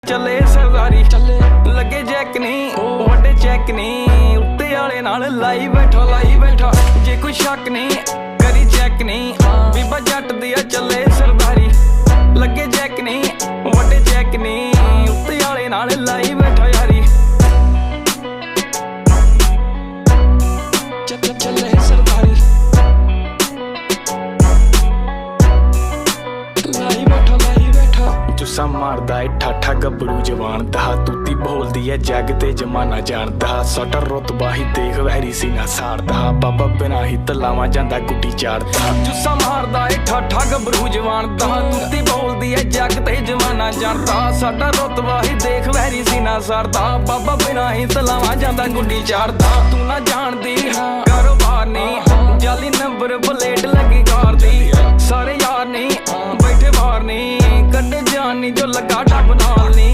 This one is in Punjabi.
ਚੱਲੇ ਸਰਦਾਰੀ ਚੱਲੇ ਲੱਗੇ ਜੈਕ ਨਹੀਂ ਵੱਡੇ ਚੈੱਕ ਨਹੀਂ ਉੱਤੇ ਵਾਲੇ ਨਾਲ ਲਾਈ ਬੈਠਾ ਜੇ ਕੋਈ ਸ਼ੱਕ ਨਹੀਂ ਕਰੀ ਚੈੱਕ ਨਹੀਂ ਬੀਬਾ ਜੱਟ ਦੀ ਆ ਚੱਲੇ ਸਰਦਾਰੀ ਲੱਗੇ ਜੈਕ ਨਹੀਂ ਵੱਡੇ ਚੈੱਕ ਨਹੀਂ ਉੱਤੇ ਵਾਲੇ ਨਾਲ ਲਾਈ ਬੈਠਾ ਯਾਰੀ ਚੱਲੇ ਸਰਦਾਰੀ ਲਾਈ ਬੈਠਾ ਜੁੱਸਾ ਮਾਰਦਾ ਏ ਠਾਠਾ ਗੱਭਰੂ ਜਵਾਨ ਦਾ ਤੂਤੀ ਬੋਲਦੀ ਏ ਜੱਗ ਤੇ ਜਮਾਨਾ ਜਾਣਦਾ ਸਾਡਾ ਰੁਤਬਾ ਹੀ ਦੇਖ ਵੈਰੀ ਸੀਨਾ ਸਾੜਦਾ ਬਾਬਾ ਬਿਨਾ ਹੀ ਤਲਾਵਾਂ ਜਾਂਦਾ ਗੁੱਡੀ ਚਾੜਦਾ ਜੁੱਸਾ ਮਾਰਦਾ ਏ ਠਾਠਾ ਗੱਭਰੂ ਜਵਾਨ ਦਾ ਤੂਤੀ ਬੋਲਦੀ ਏ ਜੱਗ ਤੇ ਜਮਾਨਾ ਜਾਣਦਾ ਸਾਡਾ ਰੁਤਬਾ ਹੀ ਦੇਖ ਵੈਰੀ ਸੀਨਾ ਸਾੜਦਾ ਬਾਬਾ ਬਿਨਾ ਹੀ ਤਲਾਵਾਂ ਜਾਂਦਾ ਗੁੱਡੀ ਚਾੜਦਾ ਤੂੰ ਨਾ ਜਾਣਦੀ ਕਾਰੋਬਾਰ ਨਹੀਂ ਜਾਲੀ ਨੰਬਰ ਪਲੇਟ ਲੱਗੀ ਕਾਰ ਦੀ ਸਾਰੇ ਯਾਰ ਨਹੀਂ ਬੈਠੇ ਬਾਹਰ ਨਹੀਂ ਕੱਢੇ ਜਾਨ ਨੀ ਜੋ ਲੱਗਾ ਟੱਪ ਨਾਲ ਨੀ